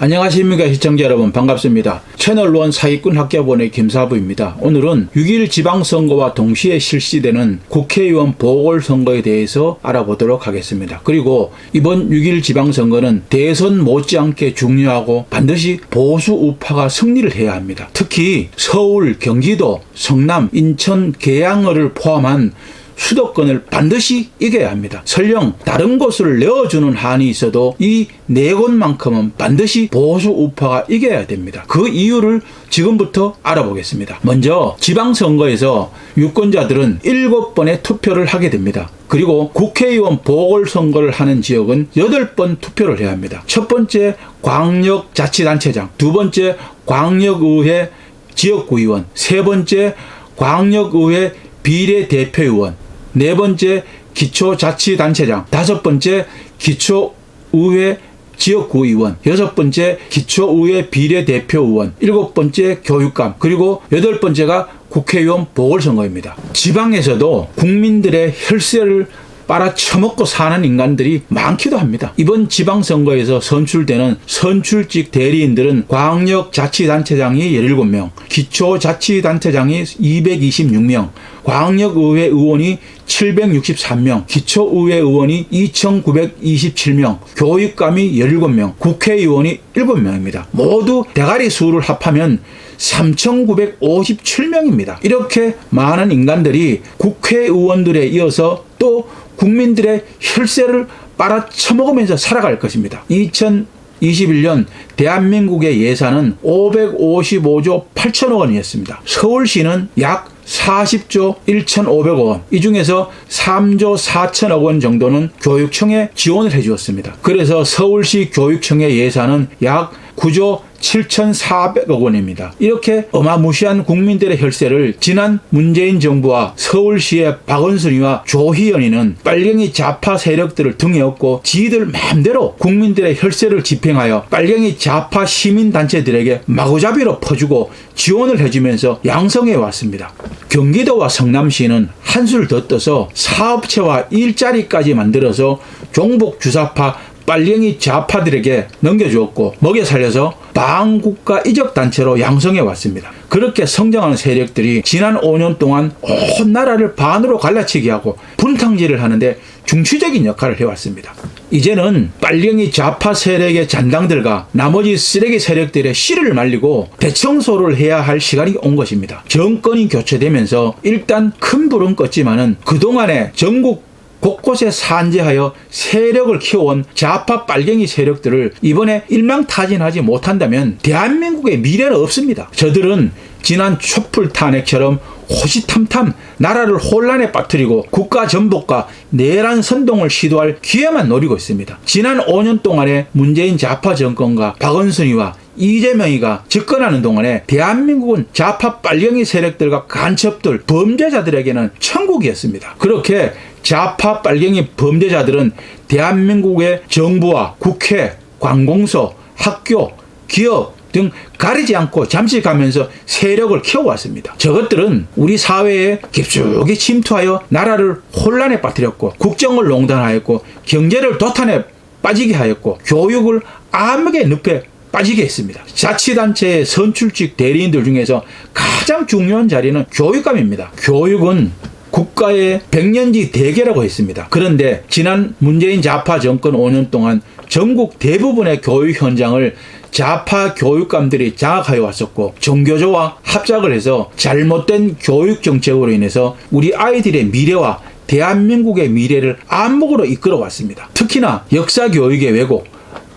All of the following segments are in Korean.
안녕하십니까 시청자 여러분, 반갑습니다. 채널1 사기꾼 학교본의 김사부입니다. 오늘은 6.1 지방선거와 동시에 실시되는 국회의원 보궐선거에 대해서 알아보도록 하겠습니다. 그리고 이번 6.1 지방선거는 대선 못지않게 중요하고 반드시 보수 우파가 승리를 해야 합니다. 특히 서울, 경기도, 성남, 인천, 계양을 포함한 수도권을 반드시 이겨야 합니다. 설령 다른 곳을 내어주는 한이 있어도 이 네 곳만큼은 반드시 보수 우파가 이겨야 됩니다. 그 이유를 지금부터 알아보겠습니다. 먼저 지방선거에서 유권자들은 7번의 투표를 하게 됩니다. 그리고 국회의원 보궐선거를 하는 지역은 8번 투표를 해야 합니다. 첫 번째 광역자치단체장, 두 번째 광역의회 지역구의원, 세 번째 광역의회 비례대표의원, 네 번째 기초자치단체장, 다섯 번째 기초의회 지역구의원, 여섯 번째 기초의회 비례대표의원, 일곱 번째 교육감, 그리고 여덟 번째가 국회의원 보궐선거입니다. 지방에서도 국민들의 혈세를 빨아쳐먹고 사는 인간들이 많기도 합니다. 이번 지방선거에서 선출되는 선출직 대리인들은 광역자치단체장이 17명, 기초자치단체장이 226명, 광역의회 의원이 763명, 기초의회 의원이 2927명, 교육감이 17명, 국회의원이 7명입니다. 모두 대가리 수를 합하면 3,957명입니다. 이렇게 많은 인간들이 국회의원들에 이어서 또 국민들의 혈세를 빨아쳐먹으면서 살아갈 것입니다. 2021년 대한민국의 예산은 555조 8천억 원이었습니다. 서울시는 약 40조 1,500억 원, 이 중에서 3조 4천억 원 정도는 교육청에 지원을 해주었습니다. 그래서 서울시 교육청의 예산은 약 9조 7,400억 원입니다. 이렇게 어마무시한 국민들의 혈세를 지난 문재인 정부와 서울시의 박원순이와 조희연이는 빨갱이 좌파 세력들을 등에 업고 지들 마음대로 국민들의 혈세를 집행하여 빨갱이 좌파 시민단체들에게 마구잡이로 퍼주고 지원을 해주면서 양성해 왔습니다. 경기도와 성남시는 한술 더 떠서 사업체와 일자리까지 만들어서 종북 주사파 빨갱이 좌파들에게 넘겨주었고 먹여 살려서 반국가 이적단체로 양성해 왔습니다. 그렇게 성장하는 세력들이 지난 5년 동안 온 나라를 반으로 갈라치기 하고 분탕질을 하는데 중추적인 역할을 해왔습니다. 이제는 빨갱이 좌파 세력의 잔당들과 나머지 쓰레기 세력들의 씨를 말리고 대청소를 해야 할 시간이 온 것입니다. 정권이 교체되면서 일단 큰 불은 껐지만은 그동안에 전국 곳곳에 산재하여 세력을 키워온 좌파 빨갱이 세력들을 이번에 일망타진하지 못한다면 대한민국의 미래는 없습니다. 저들은 지난 촛불 탄핵처럼 호시탐탐 나라를 혼란에 빠뜨리고 국가 전복과 내란 선동을 시도할 기회만 노리고 있습니다. 지난 5년 동안의 문재인 좌파 정권과 박원순이와 이재명이가 집권하는 동안에 대한민국은 좌파 빨갱이 세력들과 간첩들, 범죄자들에게는 천국이었습니다. 그렇게 좌파 빨갱이 범죄자들은 대한민국의 정부와 국회, 관공서, 학교, 기업 등 가리지 않고 잠식하면서 세력을 키워왔습니다. 저것들은 우리 사회에 깊숙이 침투하여 나라를 혼란에 빠뜨렸고 국정을 농단하였고 경제를 도탄에 빠지게 하였고 교육을 암흑의 늪에 빠지게 했습니다. 자치단체의 선출직 대리인들 중에서 가장 중요한 자리는 교육감입니다. 교육은 국가의 백년지 대계라고 했습니다. 그런데 지난 문재인 좌파 정권 5년 동안 전국 대부분의 교육 현장을 좌파 교육감들이 장악하여 왔었고 종교조와 합작을 해서 잘못된 교육 정책으로 인해서 우리 아이들의 미래와 대한민국의 미래를 안목으로 이끌어 왔습니다. 특히나 역사교육의 왜곡,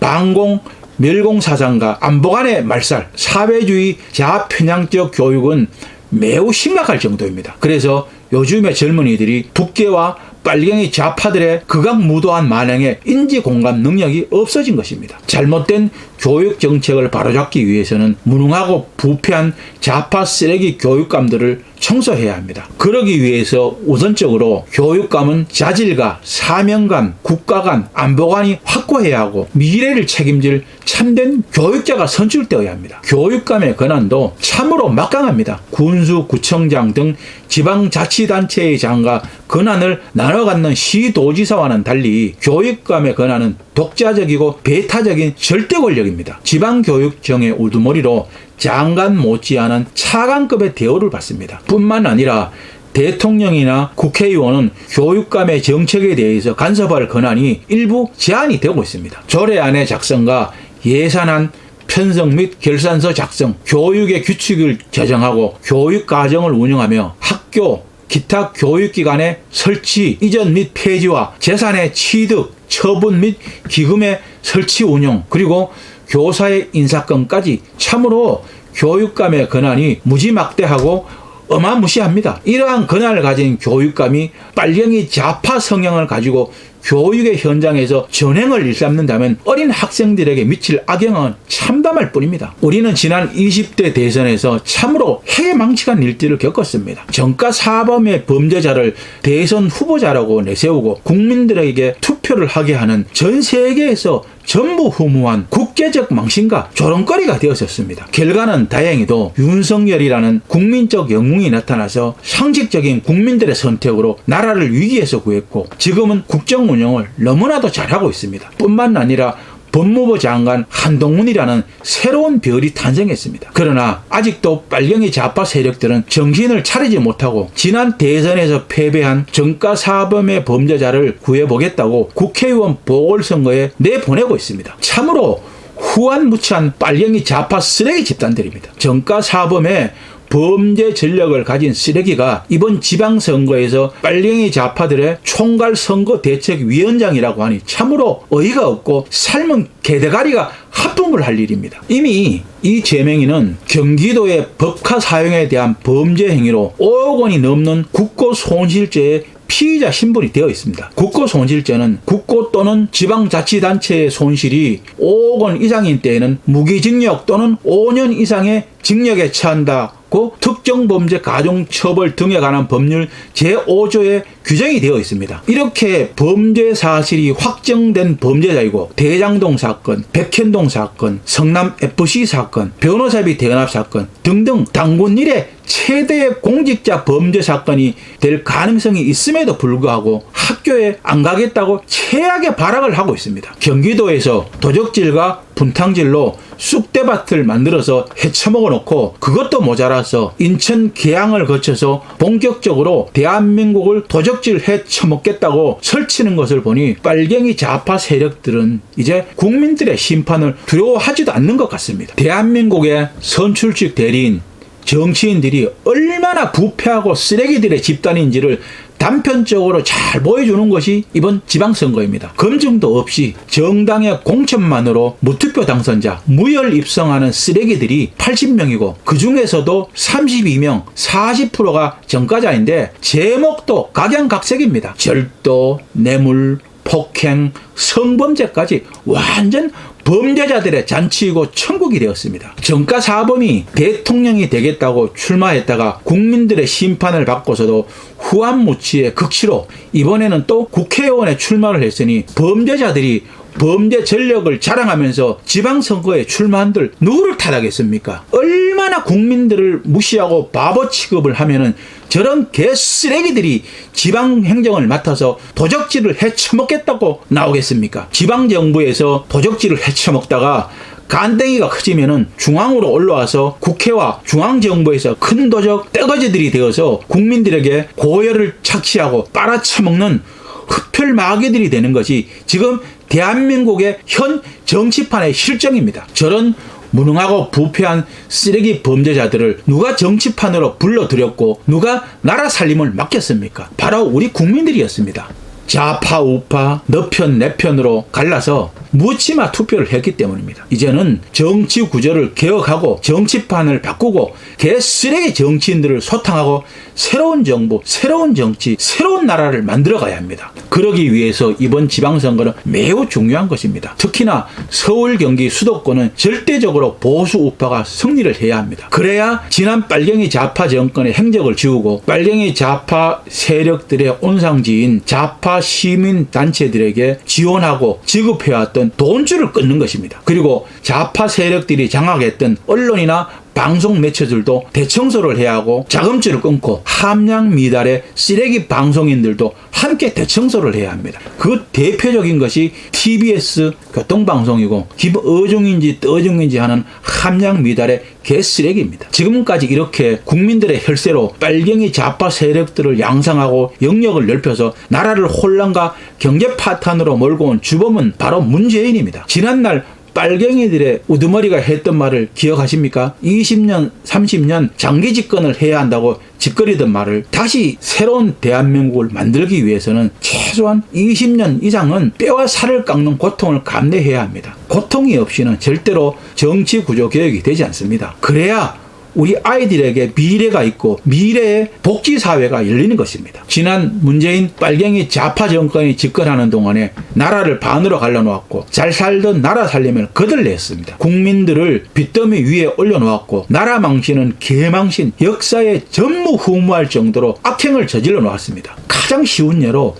반공, 멸공사상과 안보간의 말살, 사회주의 좌편향적 교육은 매우 심각할 정도입니다. 그래서 요즘의 젊은이들이 북계와 빨갱이 좌파들의 극악무도한 만행에 인지공감 능력이 없어진 것입니다. 잘못된 교육 정책을 바로잡기 위해서는 무능하고 부패한 좌파 쓰레기 교육감들을 청소해야 합니다. 그러기 위해서 우선적으로 교육감은 자질과 사명감, 국가감, 안보관이 확고해야 하고 미래를 책임질 참된 교육자가 선출되어야 합니다. 교육감의 권한도 참으로 막강합니다. 군수, 구청장 등 지방자치단체의 장과 권한을 나눠 갖는 시도지사와는 달리 교육감의 권한은 독자적이고 배타적인 절대 권력입니다. 지방교육청의 우두머리로 장관 못지않은 차관급의 대우를 받습니다. 뿐만 아니라 대통령이나 국회의원은 교육감의 정책에 대해서 간섭할 권한이 일부 제한이 되고 있습니다. 조례안의 작성과 예산안 편성 및 결산서 작성, 교육의 규칙을 제정하고 교육과정을 운영하며 학교, 기타 교육기관의 설치, 이전 및 폐지와 재산의 취득, 처분 및 기금의 설치 운영, 그리고 교사의 인사권까지 참으로 교육감의 권한이 무지막대하고 어마무시합니다. 이러한 권한을 가진 교육감이 빨갱이 좌파 성향을 가지고 교육의 현장에서 전횡을 일삼는다면 어린 학생들에게 미칠 악영은 참담할 뿐입니다. 우리는 지난 20대 대선에서 참으로 해망측한 일들을 겪었습니다. 정가 사범의 범죄자를 대선 후보자라고 내세우고 국민들에게 투표를 하게 하는 전 세계에서 전무후무한 국제적 망신과 조롱거리가 되었었습니다. 결과는 다행히도 윤석열이라는 국민적 영웅이 나타나서 상식적인 국민들의 선택으로 나라를 위기에서 구했고 지금은 국정 운영을 너무나도 잘하고 있습니다. 뿐만 아니라 법무부 장관 한동훈이라는 새로운 별이 탄생했습니다. 그러나 아직도 빨갱이 좌파 세력들은 정신을 차리지 못하고 지난 대선에서 패배한 정가사범의 범죄자를 구해보겠다고 국회의원 보궐선거에 내보내고 있습니다. 참으로 후한무치한 빨갱이 좌파 쓰레기 집단들입니다. 정가사범의 범죄 전력을 가진 쓰레기가 이번 지방선거에서 빨갱이 좌파들의 총괄선거대책위원장이라고 하니 참으로 어이가 없고 삶은 개대가리가 하품을 할 일입니다. 이미 이 제명인은 경기도의 법카 사용에 대한 범죄 행위로 5억 원이 넘는 국고손실죄의 피의자 신분이 되어 있습니다. 국고손실죄는 국고 또는 지방자치단체의 손실이 5억 원 이상인 때에는 무기징역 또는 5년 이상의 징역에 처한다고 특정범죄 가중처벌 등에 관한 법률 제5조에 규정이 되어 있습니다. 이렇게 범죄 사실이 확정된 범죄자이고 대장동 사건, 백현동 사건, 성남FC 사건, 변호사비 대납 사건 등등 단군 일의 최대의 공직자 범죄 사건이 될 가능성이 있음에도 불구하고 학교에 안 가겠다고 최악의 발악을 하고 있습니다. 경기도에서 도적질과 분탕질로 쑥대밭을 만들어서 헤쳐먹어 놓고 그것도 모자라서 인천 계양을 거쳐서 본격적으로 대한민국을 도적질 헤쳐먹겠다고 설치는 것을 보니 빨갱이 좌파 세력들은 이제 국민들의 심판을 두려워하지도 않는 것 같습니다. 대한민국의 선출직 대리인 정치인들이 얼마나 부패하고 쓰레기들의 집단인지를 단편적으로 잘 보여주는 것이 이번 지방선거입니다. 검증도 없이 정당의 공천만으로 무투표 당선자, 무혈 입성하는 쓰레기들이 80명이고 그 중에서도 32명, 40%가 전과자인데 제목도 각양각색입니다. 절도, 뇌물, 폭행, 성범죄까지 완전 범죄자들의 잔치이고 천국이 되었습니다. 정가사범이 대통령이 되겠다고 출마했다가 국민들의 심판을 받고서도 후한무치의 극치로 이번에는 또 국회의원에 출마를 했으니 범죄자들이 범죄 전력을 자랑하면서 지방선거에 출마한들 누구를 탓하겠습니까? 얼마나 국민들을 무시하고 바보 취급을 하면은 저런 개쓰레기들이 지방행정을 맡아서 도적질을 헤쳐먹겠다고 나오겠습니까? 지방정부에서 도적질을 헤쳐먹다가 간땡이가 커지면은 중앙으로 올라와서 국회와 중앙정부에서 큰 도적 떼거지들이 되어서 국민들에게 고열을 착취하고 빨아쳐먹는 흡혈마개들이 되는 것이 지금 대한민국의 현 정치판의 실정입니다. 저런 무능하고 부패한 쓰레기 범죄자들을 누가 정치판으로 불러들였고 누가 나라 살림을 맡겼습니까? 바로 우리 국민들이었습니다. 좌파 우파 너 편 내 편으로 갈라서 묻지마 투표를 했기 때문입니다. 이제는 정치 구조를 개혁하고 정치판을 바꾸고 개쓰레기 정치인들을 소탕하고 새로운 정부, 새로운 정치, 새로운 나라를 만들어 가야 합니다. 그러기 위해서 이번 지방선거는 매우 중요한 것입니다. 특히나 서울, 경기, 수도권은 절대적으로 보수 우파가 승리를 해야 합니다. 그래야 지난 빨갱이 좌파 정권의 행적을 지우고 빨갱이 좌파 세력들의 온상지인 좌파 시민단체들에게 지원하고 지급해왔던 돈줄을 끊는 것입니다. 그리고 좌파 세력들이 장악했던 언론이나 방송 매체들도 대청소를 해야 하고 자금줄을 끊고 함량 미달의 쓰레기 방송인들도 함께 대청소를 해야 합니다. 그 대표적인 것이 TBS 교통방송이고 어중인지 떠중인지 하는 함량 미달의 개쓰레기입니다. 지금까지 이렇게 국민들의 혈세로 빨갱이 좌파 세력들을 양성하고 영역을 넓혀서 나라를 혼란과 경제 파탄으로 몰고 온 주범은 바로 문재인입니다. 지난날 빨갱이들의 우두머리가 했던 말을 기억하십니까? 20년, 30년 장기 집권을 해야 한다고 짓거리던 말을 다시 새로운 대한민국을 만들기 위해서는 최소한 20년 이상은 뼈와 살을 깎는 고통을 감내해야 합니다. 고통이 없이는 절대로 정치 구조 개혁이 되지 않습니다. 그래야 우리 아이들에게 미래가 있고 미래의 복지사회가 열리는 것입니다. 지난 문재인 빨갱이 좌파 정권이 집권하는 동안에 나라를 반으로 갈라놓았고 잘 살던 나라 살림을 거들냈습니다. 국민들을 빚더미 위에 올려놓았고 나라 망신은 개망신, 역사에 전무후무할 정도로 악행을 저질러 놓았습니다. 가장 쉬운 예로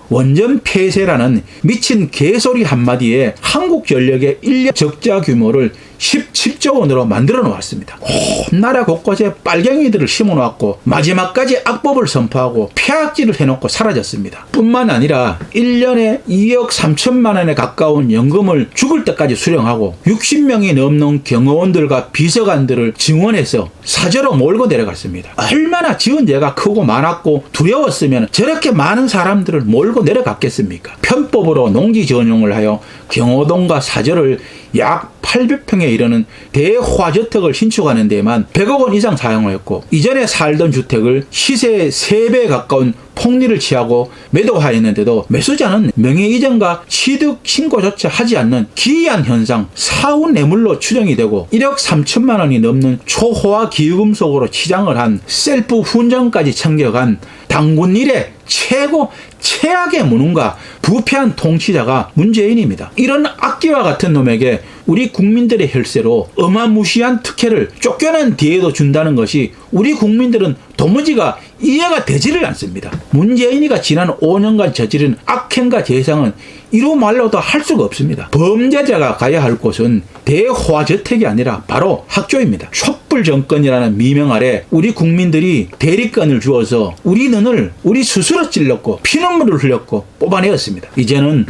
원전 폐쇄라는 미친 개소리 한마디에 한국전력의 1년 적자 규모를 17조 원으로 만들어 놓았습니다. 온 나라 곳곳에 빨갱이들을 심어 놓았고 마지막까지 악법을 선포하고 폐악질을 해놓고 사라졌습니다. 뿐만 아니라 1년에 2억 3천만 원에 가까운 연금을 죽을 때까지 수령하고 60명이 넘는 경호원들과 비서관들을 증원해서 사저로 몰고 내려갔습니다. 얼마나 지은 죄가 크고 많았고 두려웠으면 저렇게 많은 사람들을 몰고 내려갔겠습니까? 편법으로 농지 전용을 하여 경호동과 사저를 약 800평에 이르는 대화저택을 신축하는 데에만 100억 원 이상 사용하였고 이전에 살던 주택을 시세의 3배에 가까운 폭리를 취하고 매도하였는데도 매수자는 명예이전과 취득 신고조차 하지 않는 기이한 현상 사후 뇌물로 추정이 되고 1억 3천만 원이 넘는 초호화 기금 속으로 치장을 한 셀프 훈장까지 챙겨간 당군 이래 최고 최악의 무능과 부패한 통치자가 문재인입니다. 이런 악기와 같은 놈에게 우리 국민들의 혈세로 어마무시한 특혜를 쫓겨난 뒤에도 준다는 것이 우리 국민들은 도무지가 이해가 되지를 않습니다. 문재인이가 지난 5년간 저지른 악행과 재상은 이루 말로도 할 수가 없습니다. 범죄자가 가야 할 곳은 대화저택이 아니라 바로 학교입니다. 촛불 정권이라는 미명 아래 우리 국민들이 대리권을 주어서 우리 눈을 우리 스스로 찔렀고 피눈물을 흘렸고 뽑아내었습니다. 이제는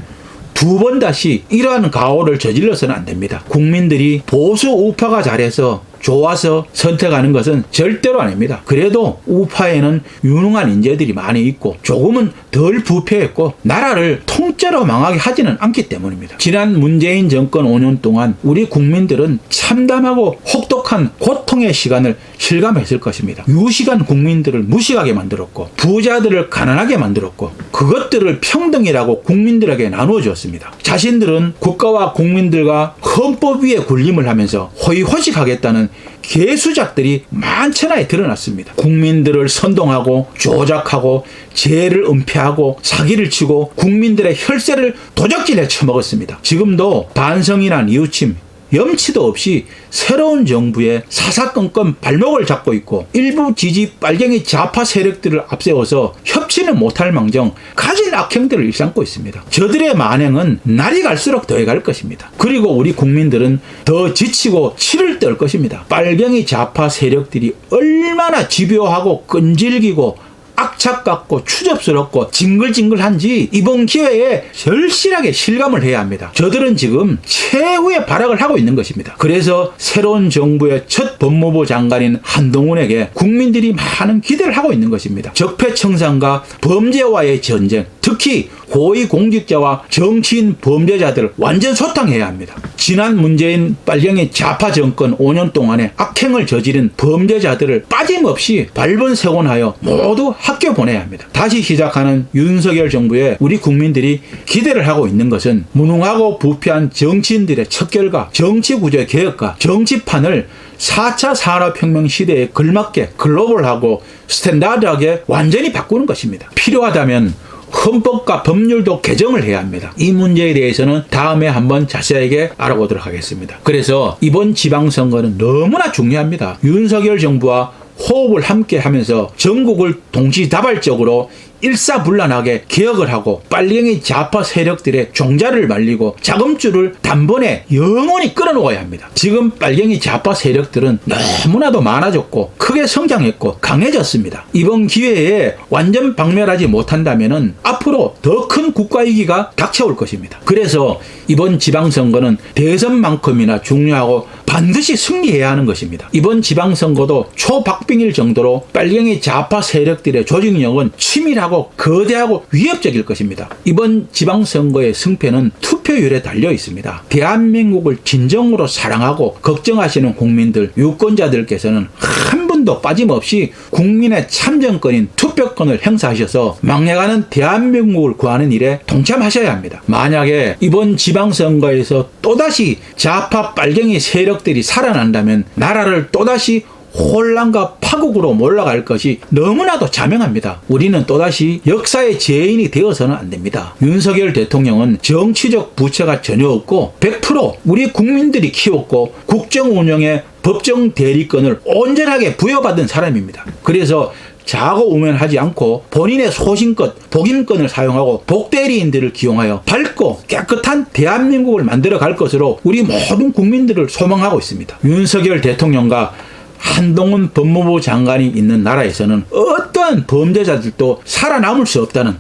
두 번 다시 이러한 가오를 저질러서는 안 됩니다. 국민들이 보수 우파가 잘해서 좋아서 선택하는 것은 절대로 아닙니다. 그래도 우파에는 유능한 인재들이 많이 있고 조금은 덜 부패했고 나라를 통째로 망하게 하지는 않기 때문입니다. 지난 문재인 정권 5년 동안 우리 국민들은 참담하고 혹독한 고통의 시간을 실감했을 것입니다. 유식한 국민들을 무식하게 만들었고 부자들을 가난하게 만들었고 그것들을 평등이라고 국민들에게 나누어 주었습니다. 자신들은 국가와 국민들과 헌법 위에 군림을 하면서 호의호식하겠다는 개수작들이 만천하에 드러났습니다. 국민들을 선동하고 조작하고 죄를 은폐하고 사기를 치고 국민들의 혈세를 도적질해 처먹었습니다. 지금도 반성이나 뉘우침 염치도 없이 새로운 정부의 사사건건 발목을 잡고 있고 일부 지지 빨갱이 좌파 세력들을 앞세워서 협치는 못할 망정 가진 악행들을 일삼고 있습니다. 저들의 만행은 날이 갈수록 더해갈 것입니다. 그리고 우리 국민들은 더 지치고 치를 떨 것입니다. 빨갱이 좌파 세력들이 얼마나 집요하고 끈질기고 악착같고 추접스럽고 징글징글한지 이번 기회에 절실하게 실감을 해야 합니다. 저들은 지금 최후의 발악을 하고 있는 것입니다. 그래서 새로운 정부의 첫 법무부 장관인 한동훈에게 국민들이 많은 기대를 하고 있는 것입니다. 적폐청산과 범죄와의 전쟁, 특히 고위공직자와 정치인 범죄자들을 완전 소탕해야 합니다. 지난 문재인 빨갱이 좌파 정권 5년 동안에 악행을 저지른 범죄자들을 빠짐없이 발본색원하여 모두 학교 보내야 합니다. 다시 시작하는 윤석열 정부에 우리 국민들이 기대를 하고 있는 것은 무능하고 부패한 정치인들의 척결과 정치구조 개혁과 정치판을 4차 산업혁명 시대에 걸맞게 글로벌하고 스탠다드하게 완전히 바꾸는 것입니다. 필요하다면 헌법과 법률도 개정을 해야 합니다. 이 문제에 대해서는 다음에 한번 자세하게 알아보도록 하겠습니다. 그래서 이번 지방선거는 너무나 중요합니다. 윤석열 정부와 호흡을 함께 하면서 전국을 동시다발적으로 일사불란하게 개혁을 하고 빨갱이 좌파 세력들의 종자를 말리고 자금줄을 단번에 영원히 끌어놓아야 합니다. 지금 빨갱이 좌파 세력들은 너무나도 많아졌고 크게 성장했고 강해졌습니다. 이번 기회에 완전 박멸하지 못한다면 앞으로 더 큰 국가위기가 닥쳐올 것입니다. 그래서 이번 지방선거는 대선만큼이나 중요하고 반드시 승리해야 하는 것입니다. 이번 지방선거도 초박빙일 정도로 빨갱이 좌파 세력들의 조직력은 치밀하고 거대하고 위협적일 것입니다. 이번 지방선거의 승패는 투표율에 달려 있습니다. 대한민국을 진정으로 사랑하고 걱정하시는 국민들, 유권자들께서는 한 분도 빠짐없이 국민의 참정권인 투표권을 행사하셔서 망해가는 대한민국을 구하는 일에 동참하셔야 합니다. 만약에 이번 지방선거에서 또다시 좌파 빨갱이 세력들이 살아난다면 나라를 또다시 혼란과 파국으로 몰아갈 것이 너무나도 자명합니다. 우리는 또다시 역사의 죄인이 되어서는 안 됩니다. 윤석열 대통령은 정치적 부채가 전혀 없고 100% 우리 국민들이 키웠고 국정 운영의 법정 대리권을 온전하게 부여받은 사람입니다. 그래서 자고우면하지 않고 본인의 소신껏 독임권을 사용하고 복대리인들을 기용하여 밝고 깨끗한 대한민국을 만들어 갈 것으로 우리 모든 국민들을 소망하고 있습니다. 윤석열 대통령과 한동훈 법무부 장관이 있는 나라에서는 어떠한 범죄자들도 살아남을 수 없다는,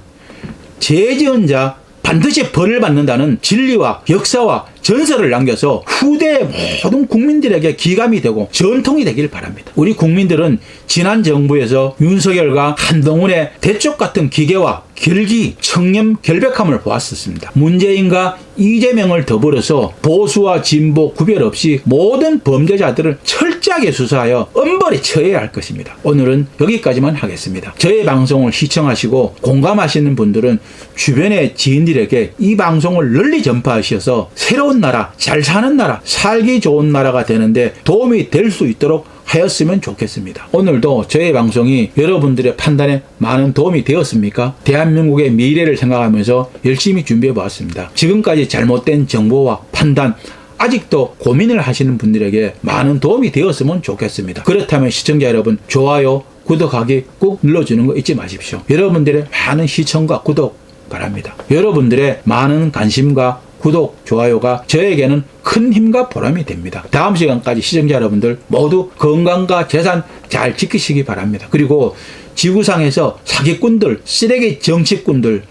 죄 지은 자 반드시 벌을 받는다는 진리와 역사와 전설을 남겨서 후대의 모든 국민들에게 기감이 되고 전통이 되길 바랍니다. 우리 국민들은 지난 정부에서 윤석열과 한동훈의 대쪽 같은 기계와 결기, 청렴, 결백함을 보았었습니다. 문재인과 이재명을 더불어서 보수와 진보 구별 없이 모든 범죄자들을 철저하게 수사하여 엄벌에 처해야 할 것입니다. 오늘은 여기까지만 하겠습니다. 저의 방송을 시청하시고 공감하시는 분들은 주변의 지인들에게 이 방송을 널리 전파하셔서 새로운 나라, 잘 사는 나라, 살기 좋은 나라가 되는데 도움이 될 수 있도록 하였으면 좋겠습니다. 오늘도 저의 방송이 여러분들의 판단에 많은 도움이 되었습니까? 대한민국의 미래를 생각하면서 열심히 준비해 보았습니다. 지금까지 잘못된 정보와 판단, 아직도 고민을 하시는 분들에게 많은 도움이 되었으면 좋겠습니다. 그렇다면 시청자 여러분, 좋아요, 구독하기 꼭 눌러주는 거 잊지 마십시오. 여러분들의 많은 시청과 구독 바랍니다. 여러분들의 많은 관심과 구독, 좋아요가 저에게는 큰 힘과 보람이 됩니다. 다음 시간까지 시청자 여러분들 모두 건강과 재산 잘 지키시기 바랍니다. 그리고 지구상에서 사기꾼들, 쓰레기 정치꾼들,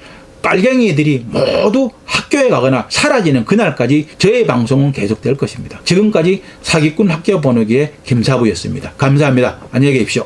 빨갱이들이 모두 학교에 가거나 사라지는 그날까지 저의 방송은 계속될 것입니다. 지금까지 사기꾼 학교 번호기의 김사부였습니다. 감사합니다. 안녕히 계십시오.